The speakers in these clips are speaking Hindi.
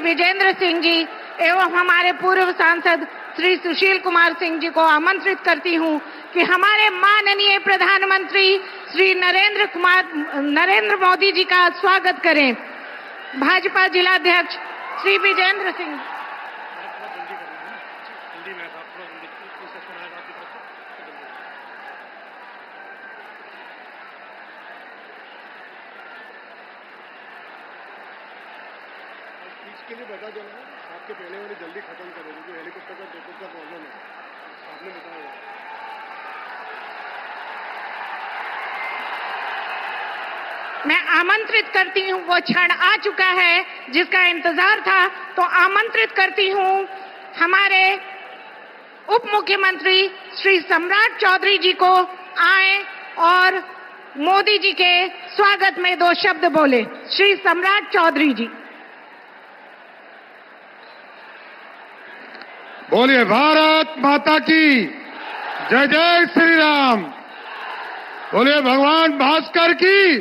विजेंद्र सिंह जी एवं हमारे पूर्व सांसद श्री सुशील कुमार सिंह जी को आमंत्रित करती हूं कि हमारे माननीय प्रधानमंत्री श्री नरेंद्र मोदी जी का स्वागत करें। भाजपा जिलाध्यक्ष श्री विजेंद्र सिंह। के लिए बता दो ना, आपके पहले वाली जल्दी खत्म करें क्योंकि हेलीकॉप्टर का टिकट का प्रॉब्लम है, आपने बताया। मैं आमंत्रित करती हूं, वो क्षण आ चुका है जिसका इंतजार था, तो आमंत्रित करती हूं हमारे उप मुख्यमंत्री श्री सम्राट चौधरी जी को आए और मोदी जी के स्वागत में 2 शब्द बोले। श्री सम्राट चौधरी जी। बोलिए भारत माता की जय। जय श्री राम। बोलिए भगवान भास्कर की।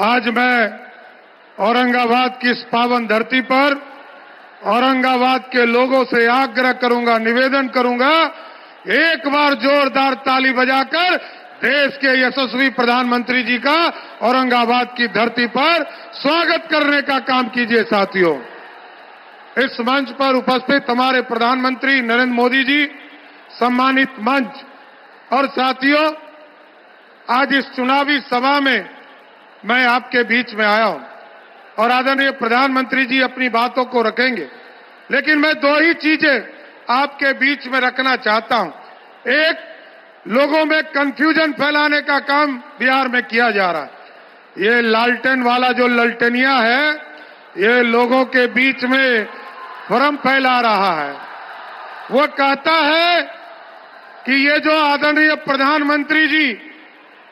आज मैं औरंगाबाद की इस पावन धरती पर औरंगाबाद के लोगों से आग्रह करूंगा, निवेदन करूंगा, एक बार जोरदार ताली बजाकर देश के यशस्वी प्रधानमंत्री जी का औरंगाबाद की धरती पर स्वागत करने का काम कीजिए। साथियों, इस मंच पर उपस्थित हमारे प्रधानमंत्री नरेंद्र मोदी जी, सम्मानित मंच और साथियों, आज इस चुनावी सभा में मैं आपके बीच में आया हूं और आदरणीय प्रधानमंत्री जी अपनी बातों को रखेंगे, लेकिन मैं 2 ही चीजें आपके बीच में रखना चाहता हूं। एक, लोगों में कंफ्यूजन फैलाने का काम बिहार में किया जा रहा है। ये लालटेन वाला जो ललटेनिया है, ये लोगों के बीच में भ्रम फैला रहा है। वो कहता है कि ये जो आदरणीय प्रधानमंत्री जी,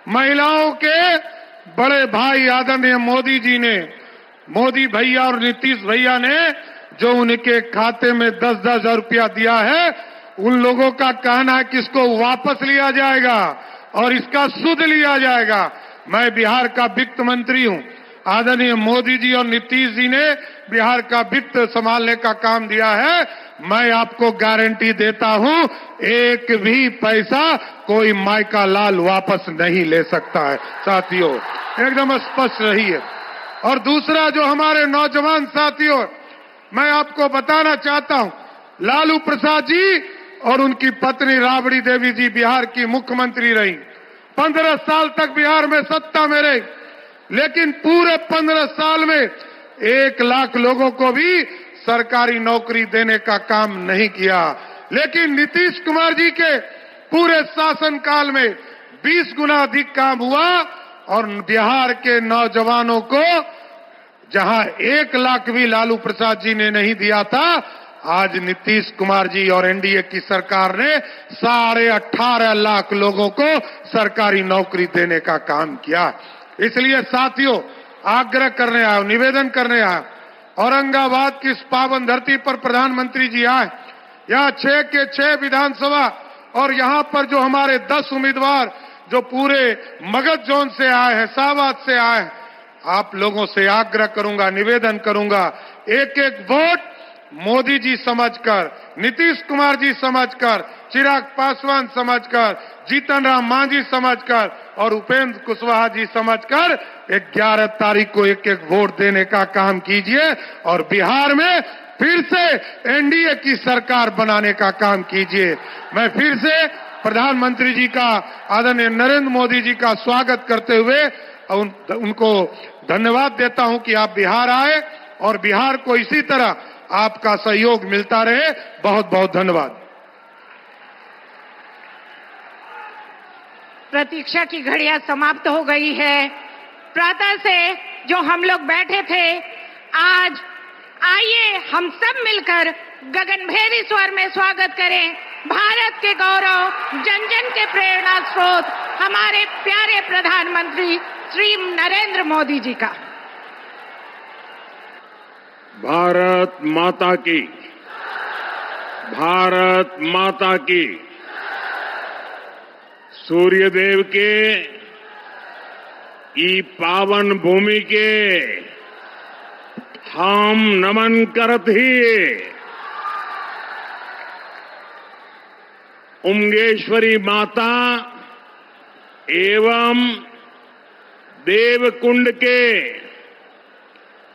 महिलाओं के बड़े भाई आदरणीय मोदी जी ने, मोदी भैया और नीतीश भैया ने जो उनके खाते में 10-10 हजार रुपया दिया है, उन लोगों का कहना है कि इसको वापस लिया जाएगा और इसका सूद लिया जाएगा। मैं बिहार का वित्त मंत्री हूं। आदरणीय मोदी जी और नीतीश जी ने बिहार का वित्त संभालने का काम दिया है। मैं आपको गारंटी देता हूं, एक भी पैसा कोई मायका लाल वापस नहीं ले सकता है। साथियों, एकदम स्पष्ट रहिए। और दूसरा, जो हमारे नौजवान साथियों, मैं आपको बताना चाहता हूं, लालू प्रसाद जी और उनकी पत्नी राबड़ी देवी जी बिहार की मुख्यमंत्री रही, 15 साल तक बिहार में सत्ता में रही, लेकिन पूरे 15 साल में 1 लाख लोगों को भी सरकारी नौकरी देने का काम नहीं किया। लेकिन नीतीश कुमार जी के पूरे शासनकाल में 20 गुना अधिक काम हुआ और बिहार के नौजवानों को जहां 1 लाख भी लालू प्रसाद जी ने नहीं दिया था, आज नीतीश कुमार जी और एनडीए की सरकार ने 18.5 लाख लोगों को सरकारी नौकरी देने का काम किया। इसलिए साथियों, आग्रह करने आया, निवेदन करने आया, औरंगाबाद की इस पावन धरती पर प्रधानमंत्री जी आए। यहाँ 6 के 6 विधानसभा और यहाँ पर जो हमारे 10 उम्मीदवार जो पूरे मगध जोन से आए हैं, शाहबाद से आए हैं, आप लोगों से आग्रह करूंगा, निवेदन करूंगा, एक वोट मोदी जी समझकर, नीतीश कुमार जी समझकर, चिराग पासवान समझकर, जीतन राम मांझी समझकर और उपेंद्र कुशवाहा जी समझकर 11 तारीख को एक वोट देने का काम कीजिए और बिहार में फिर से एनडीए की सरकार बनाने का काम कीजिए। मैं फिर से प्रधानमंत्री जी का, आदरणीय नरेंद्र मोदी जी का स्वागत करते हुए उनको धन्यवाद देता हूं कि आप बिहार आए और बिहार को इसी तरह आपका सहयोग मिलता रहे। बहुत बहुत धन्यवाद। प्रतीक्षा की घड़ियां समाप्त हो गई है। प्रातः से जो हम लोग बैठे थे, आज आइए हम सब मिलकर गगनभेदी स्वर में स्वागत करें भारत के गौरव, जन जन के प्रेरणा स्रोत, हमारे प्यारे प्रधानमंत्री श्री नरेंद्र मोदी जी का। भारत माता की, भारत माता की। सूर्यदेव के ई पावन भूमि के हम नमन करत ही उमगेश्वरी माता एवं देवकुंड के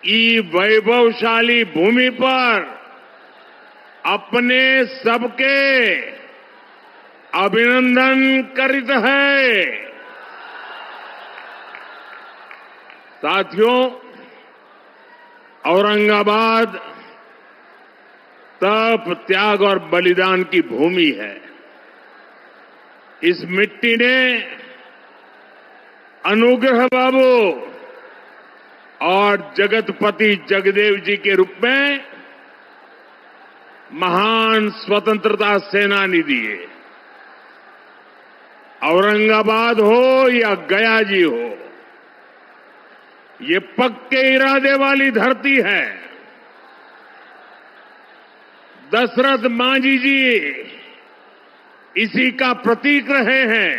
ई वैभवशाली भूमि पर अपने सबके अभिनंदन करित है। साथियों, औरंगाबाद तप, त्याग और बलिदान की भूमि है। इस मिट्टी ने अनुग्रह बाबू और जगतपति जगदेव जी के रूप में महान स्वतंत्रता सेनानी दिए। औरंगाबाद हो या गया जी हो, ये पक्के इरादे वाली धरती है। दशरथ मांझी जी इसी का प्रतीक रहे हैं।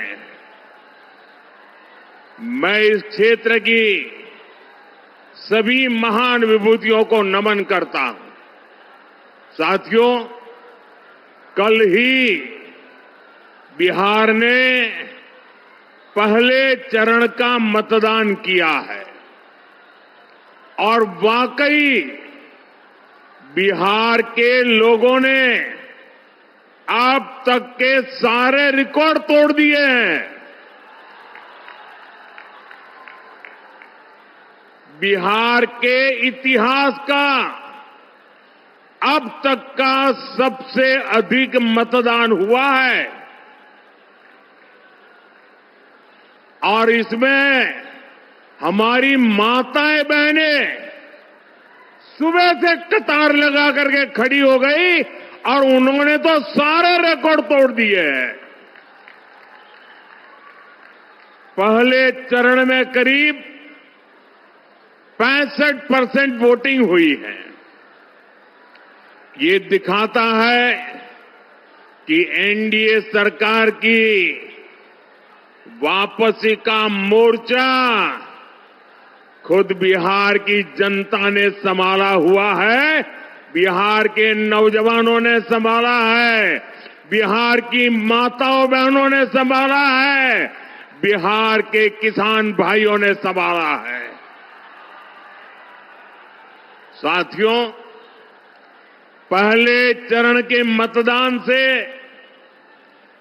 मैं इस क्षेत्र की सभी महान विभूतियों को नमन करता हूं। साथियों, कल ही बिहार ने पहले चरण का मतदान किया है और वाकई बिहार के लोगों ने अब तक के सारे रिकॉर्ड तोड़ दिए हैं। बिहार के इतिहास का अब तक का सबसे अधिक मतदान हुआ है और इसमें हमारी माताएं बहनें सुबह से कतार लगा करके खड़ी हो गई और उन्होंने तो सारे रिकॉर्ड तोड़ दिए हैं। पहले चरण में करीब 65% वोटिंग हुई है। ये दिखाता है कि एनडीए सरकार की वापसी का मोर्चा खुद बिहार की जनता ने संभाला हुआ है, बिहार के नौजवानों ने संभाला है, बिहार की माताओं बहनों ने संभाला है, बिहार के किसान भाइयों ने संभाला है। साथियों, पहले चरण के मतदान से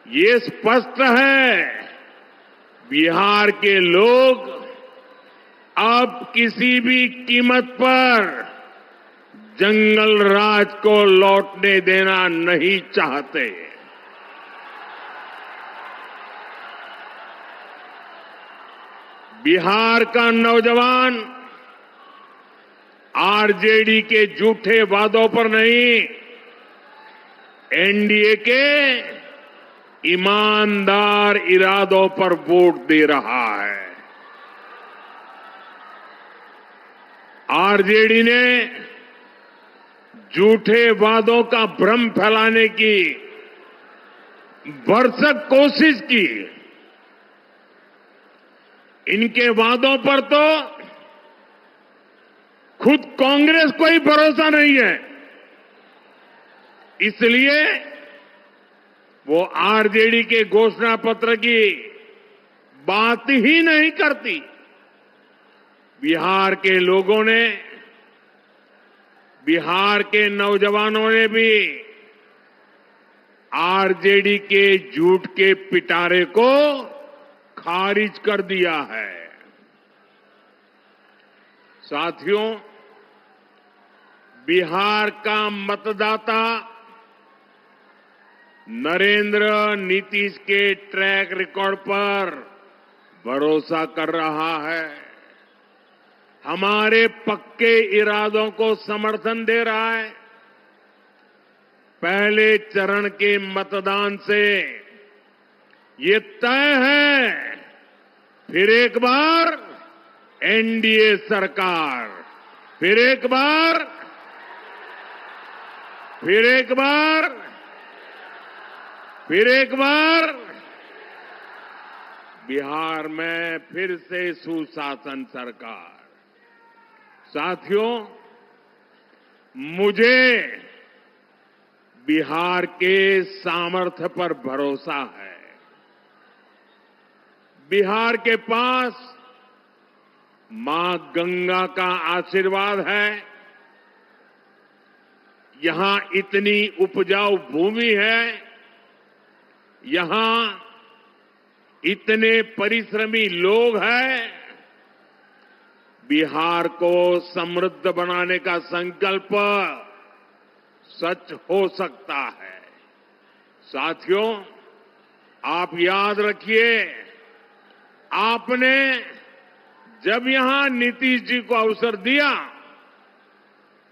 ये स्पष्ट है, बिहार के लोग अब किसी भी कीमत पर जंगल राज को लौटने देना नहीं चाहते। बिहार का नौजवान आरजेडी के झूठे वादों पर नहीं, एनडीए के ईमानदार इरादों पर वोट दे रहा है। आरजेडी ने झूठे वादों का भ्रम फैलाने की भरसक कोशिश की। इनके वादों पर तो खुद कांग्रेस को ही भरोसा नहीं है, इसलिए वो आरजेडी के घोषणा पत्र की बात ही नहीं करती। बिहार के लोगों ने, बिहार के नौजवानों ने भी आरजेडी के झूठ के पिटारे को खारिज कर दिया है। साथियों, बिहार का मतदाता नरेंद्र नीतीश के ट्रैक रिकॉर्ड पर भरोसा कर रहा है, हमारे पक्के इरादों को समर्थन दे रहा है। पहले चरण के मतदान से ये तय है, फिर एक बार एनडीए सरकार, फिर एक बार बिहार में फिर से सुशासन सरकार। साथियों, मुझे बिहार के सामर्थ्य पर भरोसा है। बिहार के पास मां गंगा का आशीर्वाद है। यहां इतनी उपजाऊ भूमि है, यहां इतने परिश्रमी लोग हैं। बिहार को समृद्ध बनाने का संकल्प सच हो सकता है। साथियों, आप याद रखिए, आपने जब यहां नीतीश जी को अवसर दिया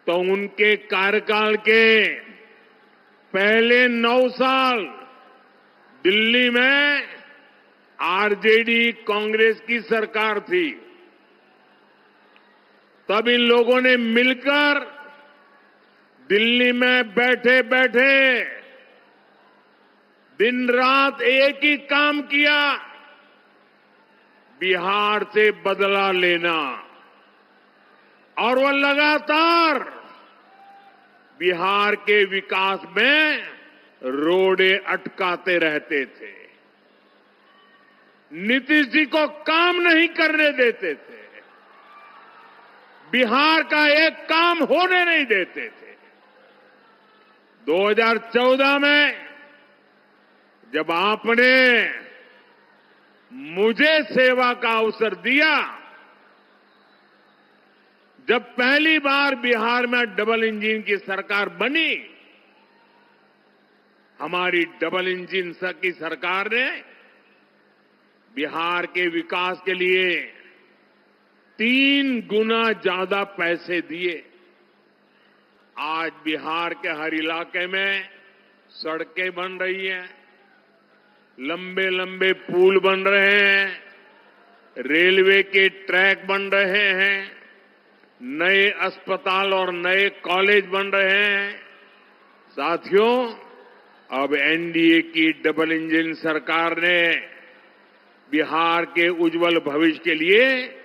तो उनके कार्यकाल के पहले 9 साल दिल्ली में आरजेडी कांग्रेस की सरकार थी। तब इन लोगों ने मिलकर दिल्ली में बैठे बैठे दिन रात एक ही काम किया, बिहार से बदला लेना। और वो लगातार बिहार के विकास में रोड़े अटकाते रहते थे, नीतीश जी को काम नहीं करने देते थे, बिहार का एक काम होने नहीं देते थे। 2014 में जब आपने मुझे सेवा का अवसर दिया, जब पहली बार बिहार में डबल इंजन की सरकार बनी, हमारी डबल इंजन की सरकार ने बिहार के विकास के लिए 3 गुना ज्यादा पैसे दिए। आज बिहार के हर इलाके में सड़कें बन रही हैं, लंबे लंबे पुल बन रहे हैं, रेलवे के ट्रैक बन रहे हैं, नए अस्पताल और नए कॉलेज बन रहे हैं। साथियों, अब एनडीए की डबल इंजन सरकार ने बिहार के उज्जवल भविष्य के लिए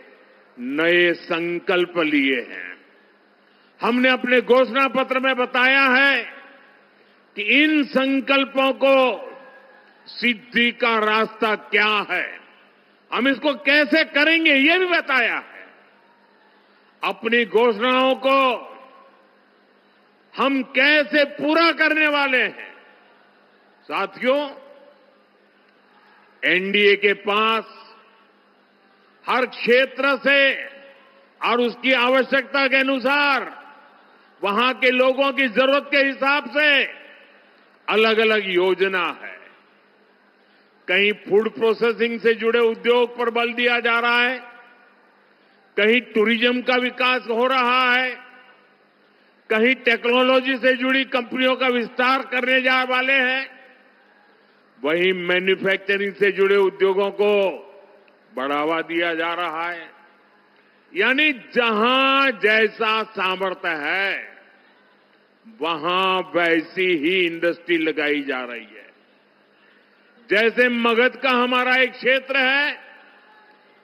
नए संकल्प लिए हैं। हमने अपने घोषणा पत्र में बताया है कि इन संकल्पों को सिद्धि का रास्ता क्या है, हम इसको कैसे करेंगे, ये भी बताया है। अपनी घोषणाओं को हम कैसे पूरा करने वाले हैं। साथियों, एनडीए के पास हर क्षेत्र से और उसकी आवश्यकता के अनुसार, वहां के लोगों की जरूरत के हिसाब से अलग अलग योजना है। कहीं फूड प्रोसेसिंग से जुड़े उद्योग पर बल दिया जा रहा है, कहीं टूरिज्म का विकास हो रहा है, कहीं टेक्नोलॉजी से जुड़ी कंपनियों का विस्तार करने जा वाले हैं, वहीं मैन्युफैक्चरिंग से जुड़े उद्योगों को बढ़ावा दिया जा रहा है। यानी जहां जैसा सामर्थ्य है, वहां वैसी ही इंडस्ट्री लगाई जा रही है। जैसे मगध का हमारा एक क्षेत्र है,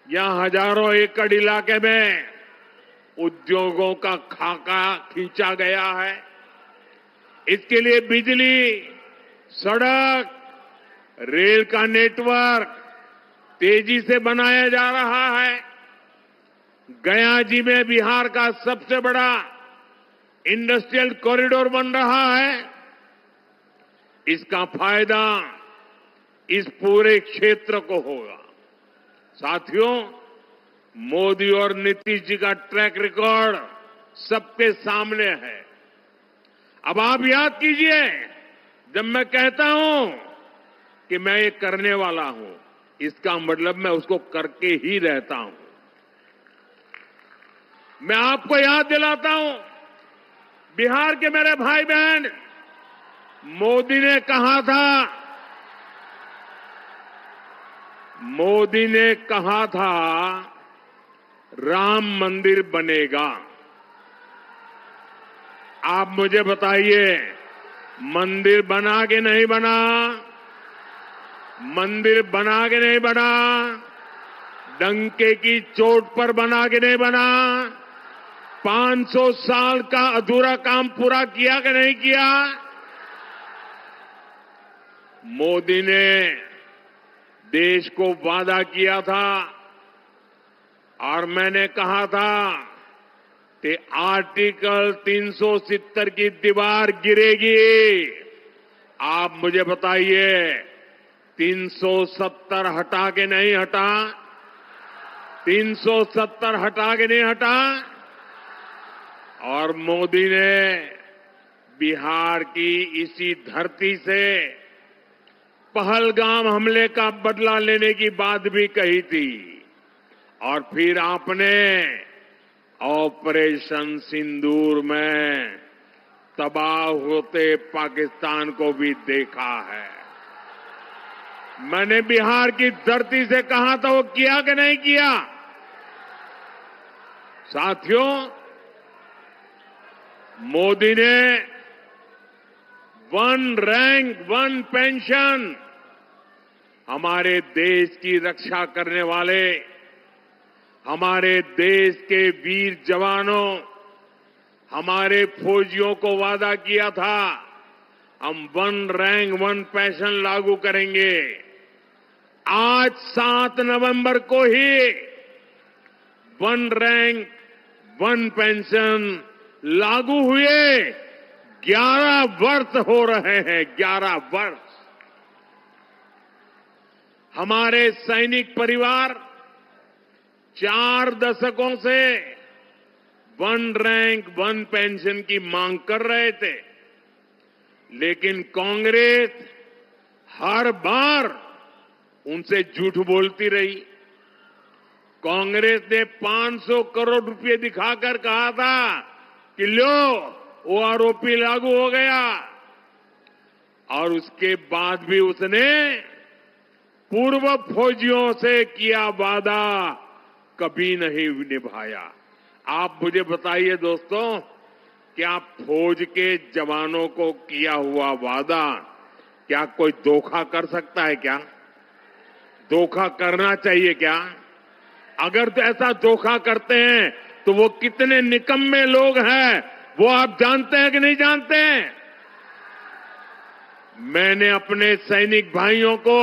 यहां हजारों एकड़ इलाके में उद्योगों का खाका खींचा गया है। इसके लिए बिजली, सड़क, रेल का नेटवर्क तेजी से बनाया जा रहा है। गया जी में बिहार का सबसे बड़ा इंडस्ट्रियल कॉरिडोर बन रहा है। इसका फायदा इस पूरे क्षेत्र को होगा। साथियों, मोदी और नीतीश जी का ट्रैक रिकॉर्ड सबके सामने है। अब आप याद कीजिए, जब मैं कहता हूं कि मैं ये करने वाला हूं, इसका मतलब मैं उसको करके ही रहता हूं। मैं आपको याद दिलाता हूं, बिहार के मेरे भाई बहन, मोदी ने कहा था राम मंदिर बनेगा। आप मुझे बताइए, मंदिर बना के नहीं बना? मंदिर बना के नहीं बना? डंके की चोट पर बना के नहीं बना? 500 साल का अधूरा काम पूरा किया कि नहीं किया? मोदी ने देश को वादा किया था और मैंने कहा था कि आर्टिकल 370 की दीवार गिरेगी। आप मुझे बताइए 370 हटा के नहीं हटा? 370 हटा के नहीं हटा? और मोदी ने बिहार की इसी धरती से पहलगाम हमले का बदला लेने की बात भी कही थी और फिर आपने ऑपरेशन सिंदूर में तबाह होते पाकिस्तान को भी देखा है। मैंने बिहार की धरती से कहा था, वो किया कि नहीं किया? साथियों, मोदी ने वन रैंक वन पेंशन हमारे देश की रक्षा करने वाले, हमारे देश के वीर जवानों, हमारे फौजियों को वादा किया था हम वन रैंक वन पेंशन लागू करेंगे। आज 7 नवंबर को ही वन रैंक वन पेंशन लागू हुए 11 वर्ष हो रहे हैं। 11 वर्ष। हमारे सैनिक परिवार 4 दशकों से वन रैंक वन पेंशन की मांग कर रहे थे, लेकिन कांग्रेस हर बार उनसे झूठ बोलती रही। कांग्रेस ने 500 करोड़ रुपए दिखाकर कहा था कि लो ओआरओपी लागू हो गया, और उसके बाद भी उसने पूर्व फौजियों से किया वादा कभी नहीं निभाया। आप मुझे बताइए दोस्तों, क्या फौज के जवानों को किया हुआ वादा क्या कोई धोखा कर सकता है क्या? धोखा करना चाहिए क्या? अगर तो ऐसा धोखा करते हैं तो वो कितने निकम्मे लोग हैं, वो आप जानते हैं कि नहीं जानते हैं? मैंने अपने सैनिक भाइयों को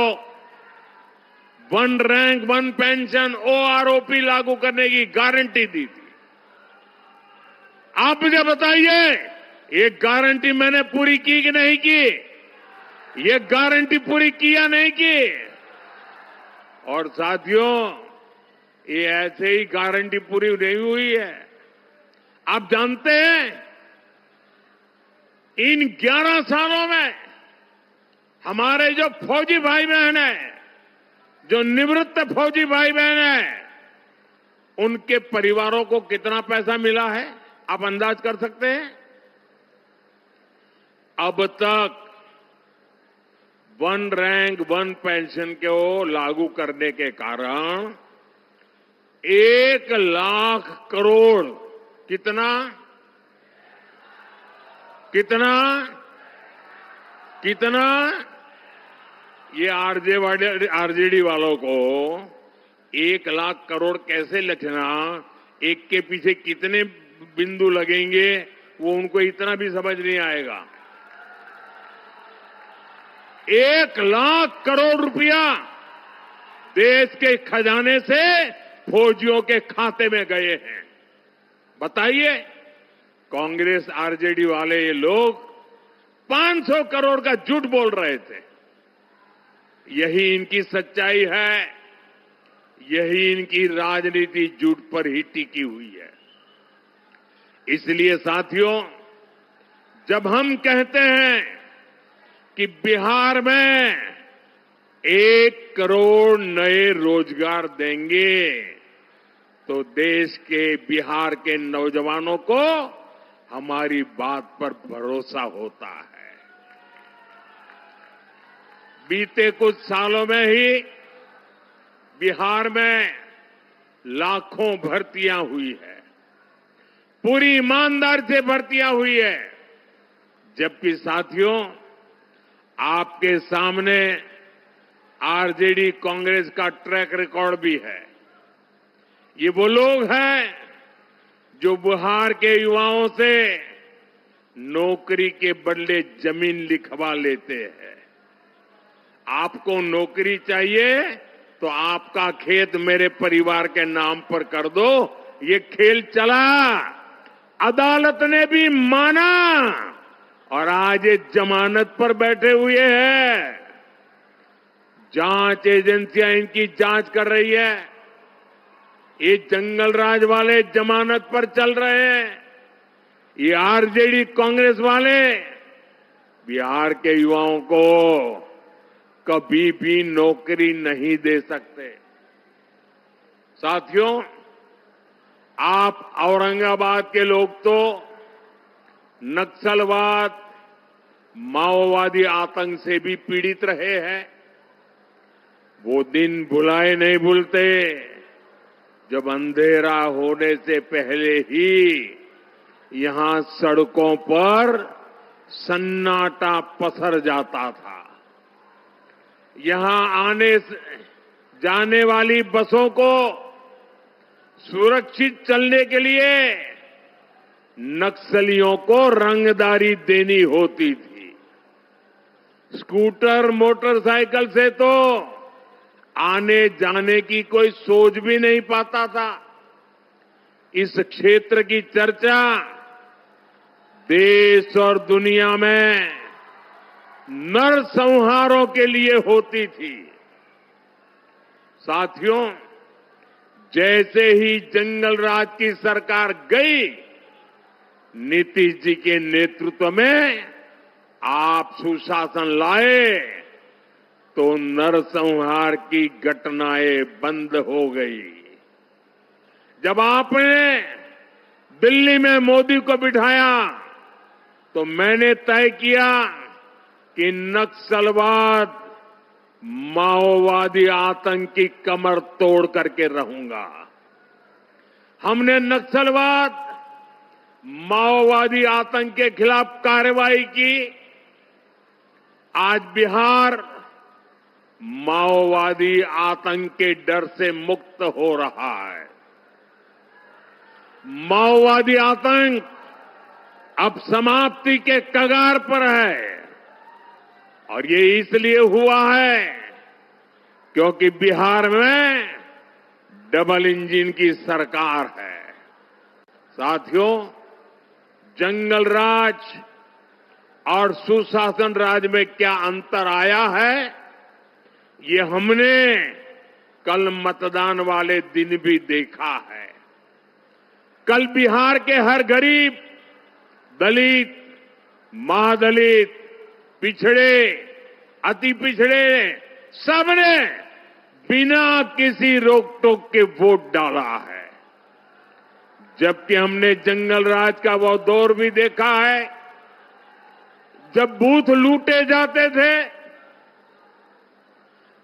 one rank one pension OROP लागू करने की गारंटी दी थी। आप मुझे बताइए, ये गारंटी मैंने पूरी की कि नहीं की? ये गारंटी पूरी की या नहीं की? और साथियों, ये ऐसे ही गारंटी पूरी नहीं हुई है। आप जानते हैं, इन 11 सालों में हमारे जो फौजी भाई बहन हैं, जो निवृत्त फौजी भाई बहन हैं, उनके परिवारों को कितना पैसा मिला है आप अंदाज कर सकते हैं? अब तक वन रैंक वन पेंशन को लागू करने के कारण 1 लाख करोड़ कितना कितना कितना ये आरजेडी वालों को 1 लाख करोड़ कैसे लिखना, एक के पीछे कितने बिंदु लगेंगे, वो उनको इतना भी समझ नहीं आएगा। 1 लाख करोड़ रुपया देश के खजाने से फौजियों के खाते में गए हैं। बताइए, कांग्रेस आरजेडी वाले ये लोग 500 करोड़ का झूठ बोल रहे थे। यही इनकी सच्चाई है, यही इनकी राजनीति झूठ पर ही टिकी हुई है। इसलिए साथियों, जब हम कहते हैं कि बिहार में 1 करोड़ नए रोजगार देंगे, तो देश के बिहार के नौजवानों को हमारी बात पर भरोसा होता है। बीते कुछ सालों में ही बिहार में लाखों भर्तियां हुई है, पूरी ईमानदारी से भर्तियां हुई है। जबकि साथियों, आपके सामने आरजेडी कांग्रेस का ट्रैक रिकॉर्ड भी है। ये वो लोग हैं जो बिहार के युवाओं से नौकरी के बदले जमीन लिखवा लेते हैं। आपको नौकरी चाहिए तो आपका खेत मेरे परिवार के नाम पर कर दो। ये खेल चला, अदालत ने भी माना और आज ये जमानत पर बैठे हुए हैं। जांच एजेंसियां इनकी जांच कर रही है। ये जंगल राज वाले जमानत पर चल रहे हैं। ये आरजेडी कांग्रेस वाले बिहार के युवाओं को कभी भी नौकरी नहीं दे सकते। साथियों, आप औरंगाबाद के लोग तो नक्सलवाद, माओवादी आतंक से भी पीड़ित रहे हैं। वो दिन भुलाए नहीं भूलते जब अंधेरा होने से पहले ही यहां सड़कों पर सन्नाटा पसर जाता था। यहां आने जाने वाली बसों को सुरक्षित चलने के लिए नक्सलियों को रंगदारी देनी होती थी। स्कूटर, मोटरसाइकिल से तो आने जाने की कोई सोच भी नहीं पाता था। इस क्षेत्र की चर्चा देश और दुनिया में नरसंहारों के लिए होती थी। साथियों, जैसे ही जंगल राज की सरकार गई, नीतीश जी के नेतृत्व में आप सुशासन लाए तो नरसंहार की घटनाएं बंद हो गई। जब आपने दिल्ली में मोदी को बिठाया तो मैंने तय किया कि नक्सलवाद, माओवादी आतंक की कमर तोड़ करके रहूंगा। हमने नक्सलवाद, माओवादी आतंक के खिलाफ कार्रवाई की। आज बिहार माओवादी आतंक के डर से मुक्त हो रहा है। माओवादी आतंक अब समाप्ति के कगार पर है और ये इसलिए हुआ है क्योंकि बिहार में डबल इंजन की सरकार है। साथियों, जंगल राज और सुशासन राज में क्या अंतर आया है, ये हमने कल मतदान वाले दिन भी देखा है। कल बिहार के हर गरीब, दलित, महादलित, पिछड़े, अति पिछड़े, सबने बिना किसी रोक टोक के वोट डाला है। जबकि हमने जंगल राज का वो दौर भी देखा है जब बूथ लूटे जाते थे,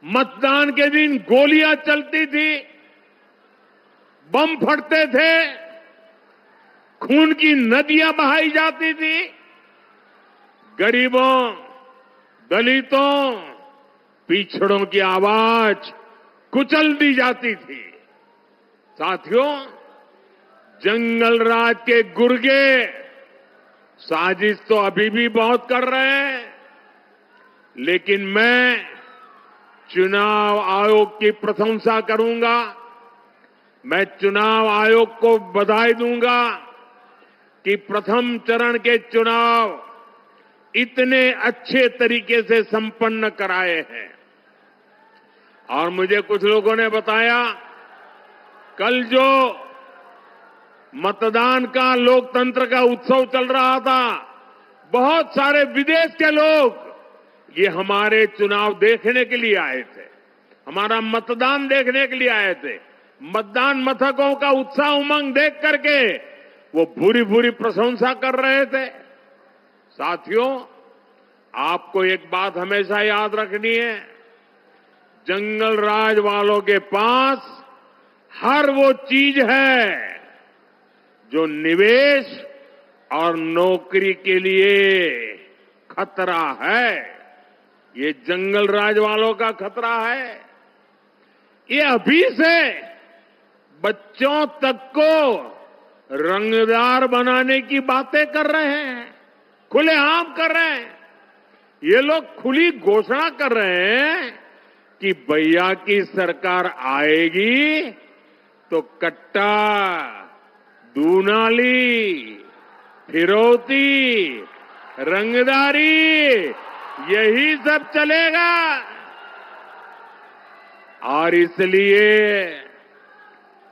मतदान के दिन गोलियां चलती थी, बम फटते थे, खून की नदियां बहाई जाती थी, गरीबों, दलितों, पिछड़ों की आवाज कुचल दी जाती थी। साथियों, जंगल राज के गुर्गे साजिश तो अभी भी बहुत कर रहे हैं, लेकिन मैं चुनाव आयोग की प्रशंसा करूंगा। मैं चुनाव आयोग को बधाई दूंगा कि प्रथम चरण के चुनाव इतने अच्छे तरीके से संपन्न कराए हैं। और मुझे कुछ लोगों ने बताया, कल जो मतदान का, लोकतंत्र का उत्सव चल रहा था, बहुत सारे विदेश के लोग ये हमारे चुनाव देखने के लिए आए थे, हमारा मतदान देखने के लिए आए थे। मतदान मथकों का उत्साह उमंग देख करके वो भूरी भूरी प्रशंसा कर रहे थे। साथियों, आपको एक बात हमेशा याद रखनी है, जंगल राज वालों के पास हर वो चीज है जो निवेश और नौकरी के लिए खतरा है। ये जंगल राज वालों का खतरा है। ये अभी से बच्चों तक को रंगदार बनाने की बातें कर रहे हैं, खुलेआम कर रहे हैं। ये लोग खुली घोषणा कर रहे हैं कि भैया की सरकार आएगी तो कट्टा, दूनाली, फिरौती, रंगदारी, यही सब चलेगा। और इसलिए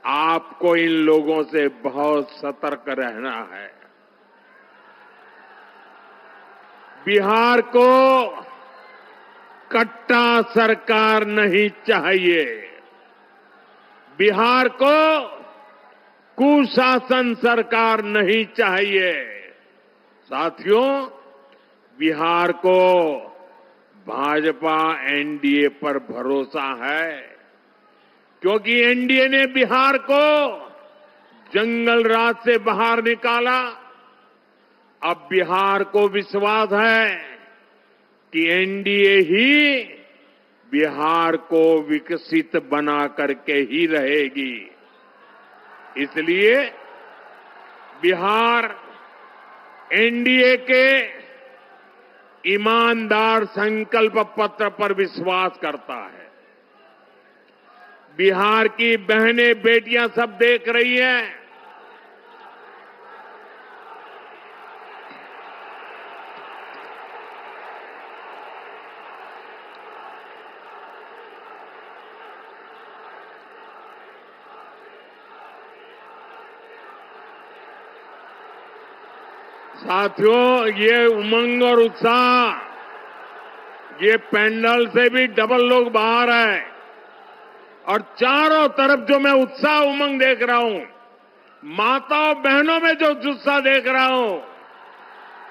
आपको इन लोगों से बहुत सतर्क रहना है। बिहार को कट्टा सरकार नहीं चाहिए। बिहार को कुशासन सरकार नहीं चाहिए। साथियों, बिहार को भाजपा एनडीए पर भरोसा है, क्योंकि एनडीए ने बिहार को जंगल राज से बाहर निकाला। अब बिहार को विश्वास है कि एनडीए ही बिहार को विकसित बना करके ही रहेगी। इसलिए बिहार एनडीए के ईमानदार संकल्प पत्र पर विश्वास करता है। बिहार की बहनें बेटियां सब देख रही हैं। साथियों, ये उमंग और उत्साह, ये पैंडल से भी डबल लोग बाहर है। और चारों तरफ जो मैं उत्साह उमंग देख रहा हूं, माताओं बहनों में जो उत्साह देख रहा हूं,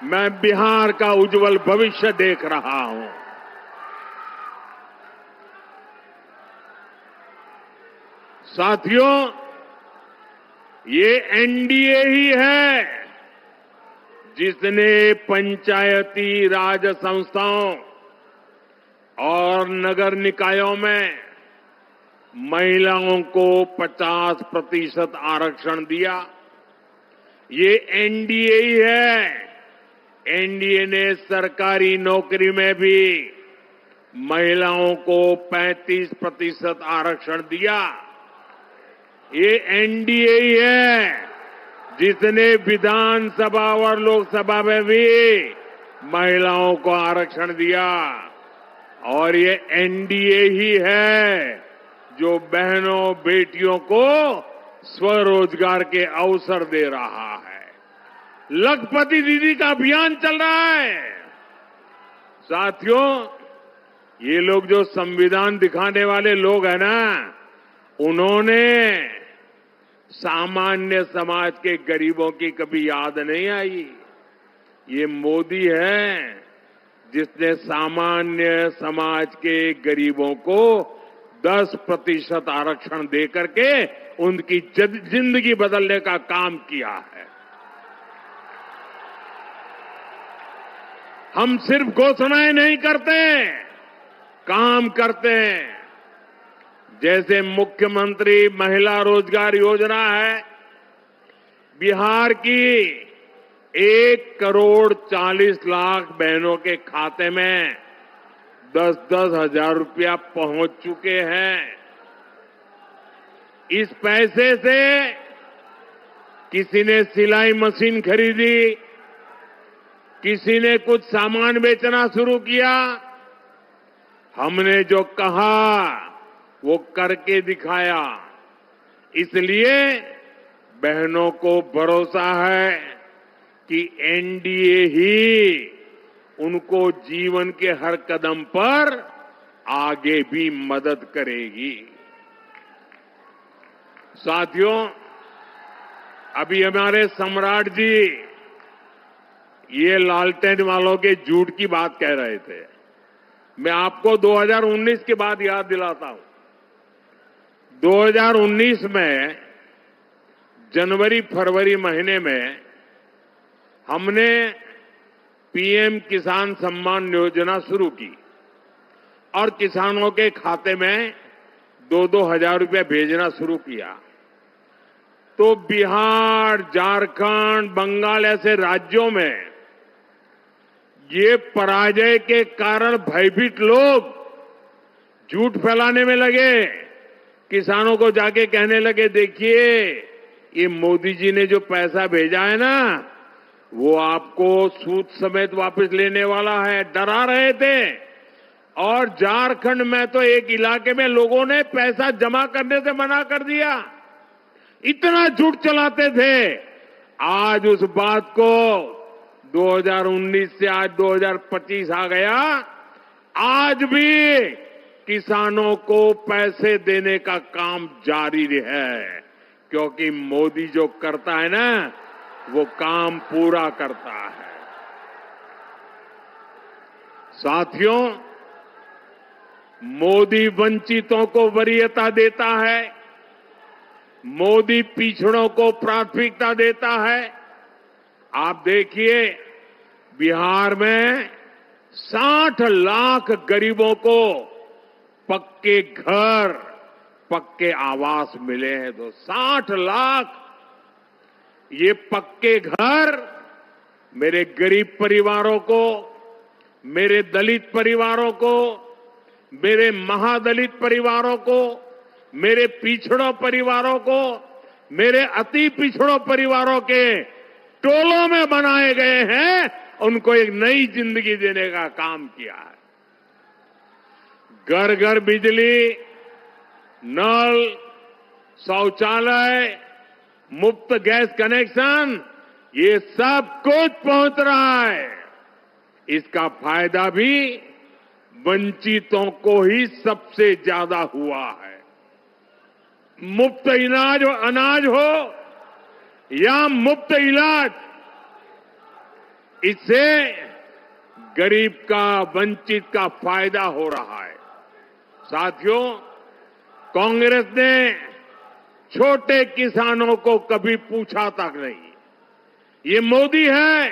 मैं बिहार का उज्जवल भविष्य देख रहा हूं। साथियों, ये एनडीए ही है जिसने पंचायती राज संस्थाओं और नगर निकायों में महिलाओं को 50% आरक्षण दिया। ये एनडीए ही है। एनडीए ने सरकारी नौकरी में भी महिलाओं को 35% आरक्षण दिया। ये एनडीए ही है जिसने विधानसभा और लोकसभा में भी महिलाओं को आरक्षण दिया। और ये एनडीए ही है जो बहनों बेटियों को स्वरोजगार के अवसर दे रहा है। लखपति दीदी का अभियान चल रहा है। साथियों, ये लोग जो संविधान दिखाने वाले लोग हैं ना, उन्होंने सामान्य समाज के गरीबों की कभी याद नहीं आई। ये मोदी है जिसने सामान्य समाज के गरीबों को 10% आरक्षण दे करके उनकी जिंदगी बदलने का काम किया है। हम सिर्फ घोषणाएं नहीं करते, काम करते हैं। जैसे मुख्यमंत्री महिला रोजगार योजना है, बिहार की 1,40,00,000 बहनों के खाते में 10-10 हजार रुपया पहुंच चुके हैं। इस पैसे से किसी ने सिलाई मशीन खरीदी, किसी ने कुछ सामान बेचना शुरू किया। हमने जो कहा वो करके दिखाया। इसलिए बहनों को भरोसा है कि एनडीए ही उनको जीवन के हर कदम पर आगे भी मदद करेगी। साथियों, अभी हमारे सम्राट जी ये लालटेन वालों के झूठ की बात कह रहे थे। मैं आपको 2019 की बात याद दिलाता हूं। 2019 में जनवरी फरवरी महीने में हमने पीएम किसान सम्मान योजना शुरू की और किसानों के खाते में 2-2 हजार रुपये भेजना शुरू किया। तो बिहार, झारखंड, बंगाल ऐसे राज्यों में ये पराजय के कारण भयभीत लोग झूठ फैलाने में लगे। किसानों को जाके कहने लगे, देखिए ये मोदी जी ने जो पैसा भेजा है ना, वो आपको सूद समेत वापस लेने वाला है। डरा रहे थे। और झारखंड में तो एक इलाके में लोगों ने पैसा जमा करने से मना कर दिया। इतना झूठ चलाते थे। आज उस बात को 2019 से आज 2025 आ गया, आज भी किसानों को पैसे देने का काम जारी है, क्योंकि मोदी जो करता है ना, वो काम पूरा करता है। साथियों, मोदी वंचितों को वरीयता देता है, मोदी पिछड़ों को प्राथमिकता देता है। आप देखिए, बिहार में 60 लाख गरीबों को पक्के घर, पक्के आवास मिले हैं। तो 60 लाख ये पक्के घर मेरे गरीब परिवारों को, मेरे दलित परिवारों को, मेरे महादलित परिवारों को, मेरे पिछड़ों परिवारों को, मेरे अति पिछड़ों परिवारों के टोलों में बनाए गए हैं। उनको एक नई जिंदगी देने का काम किया है। घर घर बिजली, नल, शौचालय, मुफ्त गैस कनेक्शन, ये सब कुछ पहुंच रहा है। इसका फायदा भी वंचितों को ही सबसे ज्यादा हुआ है। मुफ्त अनाज हो या मुफ्त इलाज, इससे गरीब का, वंचित का फायदा हो रहा है। साथियों, कांग्रेस ने छोटे किसानों को कभी पूछा तक नहीं। ये मोदी है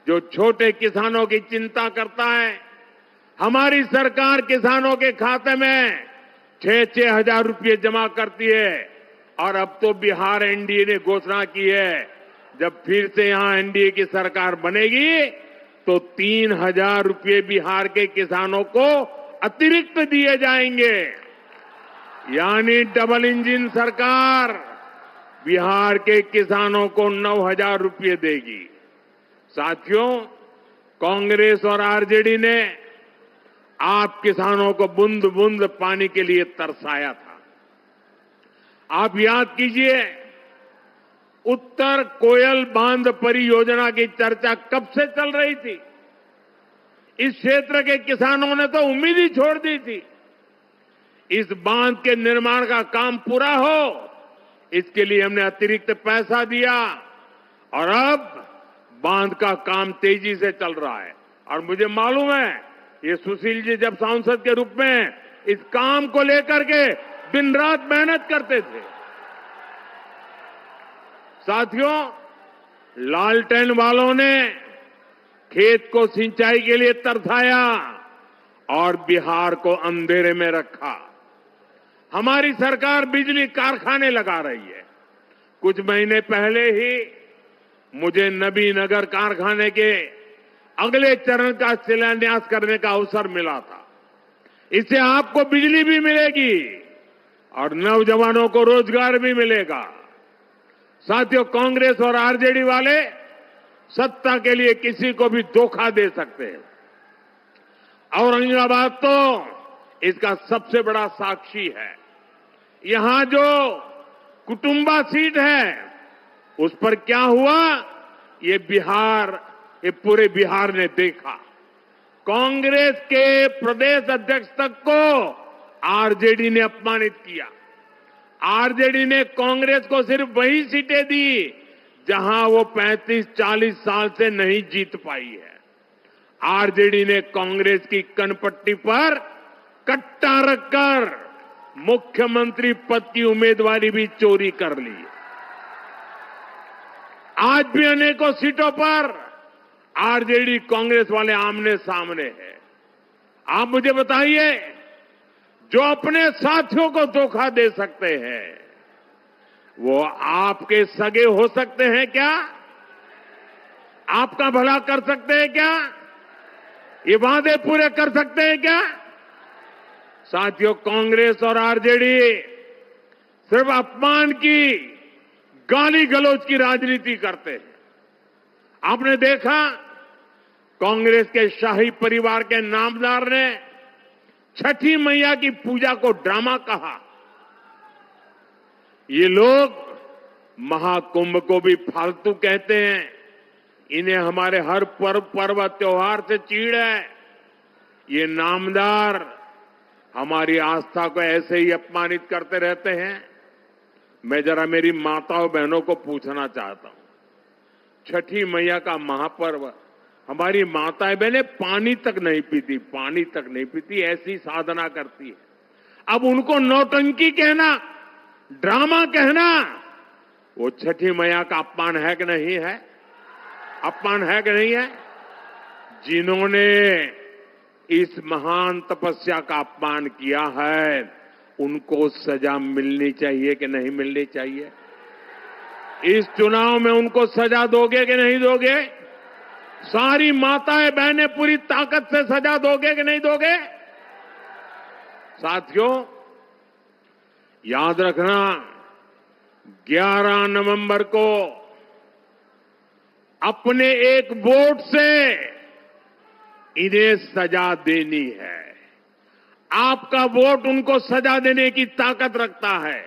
जो छोटे किसानों की चिंता करता है। हमारी सरकार किसानों के खाते में 6-6 हजार रुपये जमा करती है। और अब तो बिहार एनडीए ने घोषणा की है, जब फिर से यहां एनडीए की सरकार बनेगी तो 3,000 रुपये बिहार के किसानों को अतिरिक्त दिए जाएंगे। यानी डबल इंजन सरकार बिहार के किसानों को 9,000 रुपये देगी। साथियों, कांग्रेस और आरजेडी ने आप किसानों को बूंद बूंद पानी के लिए तरसाया था। आप याद कीजिए, उत्तर कोयल बांध परियोजना की चर्चा कब से चल रही थी। इस क्षेत्र के किसानों ने तो उम्मीद ही छोड़ दी थी। इस बांध के निर्माण का काम पूरा हो, इसके लिए हमने अतिरिक्त पैसा दिया और अब बांध का काम तेजी से चल रहा है। और मुझे मालूम है, ये सुशील जी जब सांसद के रूप में इस काम को लेकर के दिन रात मेहनत करते थे। साथियों, लालटेन वालों ने खेत को सिंचाई के लिए तरसाया और बिहार को अंधेरे में रखा। हमारी सरकार बिजली कारखाने लगा रही है। कुछ महीने पहले ही मुझे नबीनगर कारखाने के अगले चरण का शिलान्यास करने का अवसर मिला था। इससे आपको बिजली भी मिलेगी और नौजवानों को रोजगार भी मिलेगा। साथियों, कांग्रेस और आरजेडी वाले सत्ता के लिए किसी को भी धोखा दे सकते हैं। औरंगाबाद तो इसका सबसे बड़ा साक्षी है। यहां जो कुटुंबा सीट है, उस पर क्या हुआ, ये पूरे बिहार ने देखा। कांग्रेस के प्रदेश अध्यक्ष तक को आरजेडी ने अपमानित किया। आरजेडी ने कांग्रेस को सिर्फ वही सीटें दी जहां वो 35-40 साल से नहीं जीत पाई है। आरजेडी ने कांग्रेस की कनपट्टी पर कट्टा रखकर मुख्यमंत्री पद की उम्मीदवारी भी चोरी कर ली। आज भी अनेकों सीटों पर आरजेडी कांग्रेस वाले आमने सामने हैं। आप मुझे बताइए, जो अपने साथियों को धोखा दे सकते हैं, वो आपके सगे हो सकते हैं क्या? आपका भला कर सकते हैं क्या? ये वादे पूरे कर सकते हैं क्या? साथियों, कांग्रेस और आरजेडी सिर्फ अपमान की, गाली गलौज की राजनीति करते हैं। आपने देखा, कांग्रेस के शाही परिवार के नामदार ने छठी मैया की पूजा को ड्रामा कहा। ये लोग महाकुंभ को भी फालतू कहते हैं। इन्हें हमारे हर पर्व त्योहार से चीड़ है। ये नामदार हमारी आस्था को ऐसे ही अपमानित करते रहते हैं। मैं जरा मेरी माताओं बहनों को पूछना चाहता हूं, छठी मैया का महापर्व, हमारी माताएं बहनें पानी तक नहीं पीती, ऐसी साधना करती है। अब उनको नौटंकी कहना, ड्रामा कहना, वो छठी मैया का अपमान है कि नहीं है? अपमान है कि नहीं है? जिन्होंने इस महान तपस्या का अपमान किया है, उनको सजा मिलनी चाहिए कि नहीं मिलनी चाहिए? इस चुनाव में उनको सजा दोगे कि नहीं दोगे? सारी माताएं बहनें पूरी ताकत से सजा दोगे कि नहीं दोगे? साथियों, याद रखना, 11 नवंबर को अपने एक वोट से इन्हें सजा देनी है। आपका वोट उनको सजा देने की ताकत रखता है।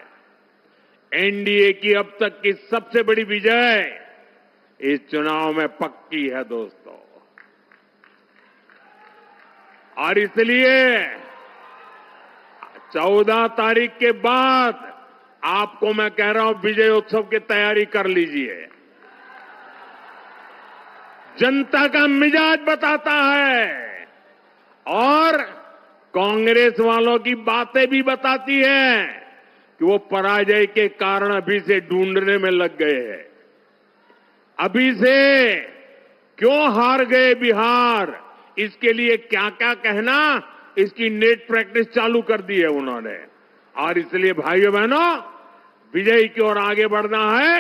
एनडीए की अब तक की सबसे बड़ी विजय इस चुनाव में पक्की है दोस्तों। और इसलिए 14 तारीख के बाद आपको मैं कह रहा हूं, विजय उत्सव की तैयारी कर लीजिए। जनता का मिजाज बताता है और कांग्रेस वालों की बातें भी बताती है कि वो पराजय के कारण अभी से ढूंढने में लग गए हैं। अभी से क्यों हार गए बिहार, इसके लिए क्या क्या कहना, इसकी नेट प्रैक्टिस चालू कर दी है उन्होंने। और इसलिए भाइयों बहनों, विजय की ओर आगे बढ़ना है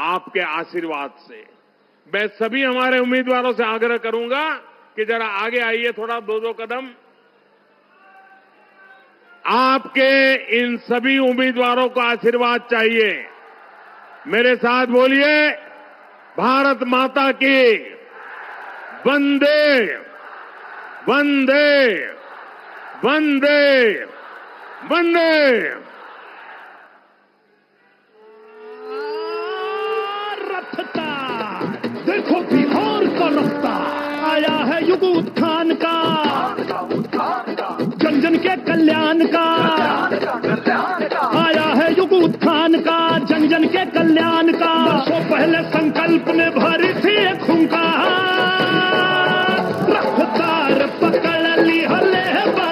आपके आशीर्वाद से। मैं सभी हमारे उम्मीदवारों से आग्रह करूंगा कि जरा आगे आइए, थोड़ा 2-2 कदम। आपके इन सभी उम्मीदवारों को आशीर्वाद चाहिए। मेरे साथ बोलिए, भारत माता की वंदे वंदे वंदे वंदे। रफ्ता देखो बिहार का रफ्ता, आया है युग उत्थान का, जन जन के कल्याण का। आया है युग उत्थान का, जन जन के कल्याण का। वर्षों पहले संकल्प ने भरी थी एक हुंकार, रफ्तार पकड़ ली हले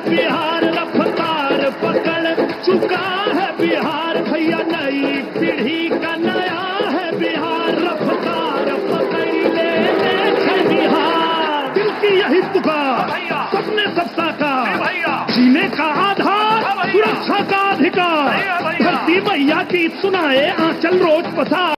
बिहार, रफ्तार पकड़ चुका है बिहार। भैया नई पीढ़ी का नया है बिहार, रफ्तार पकड़ ले बिहार। दिल की यही पुकार, सपने सब साकार, जीने का आधार, सुरक्षा का अधिकार। धरती मैया की सुनाए आंचल रोज पसार।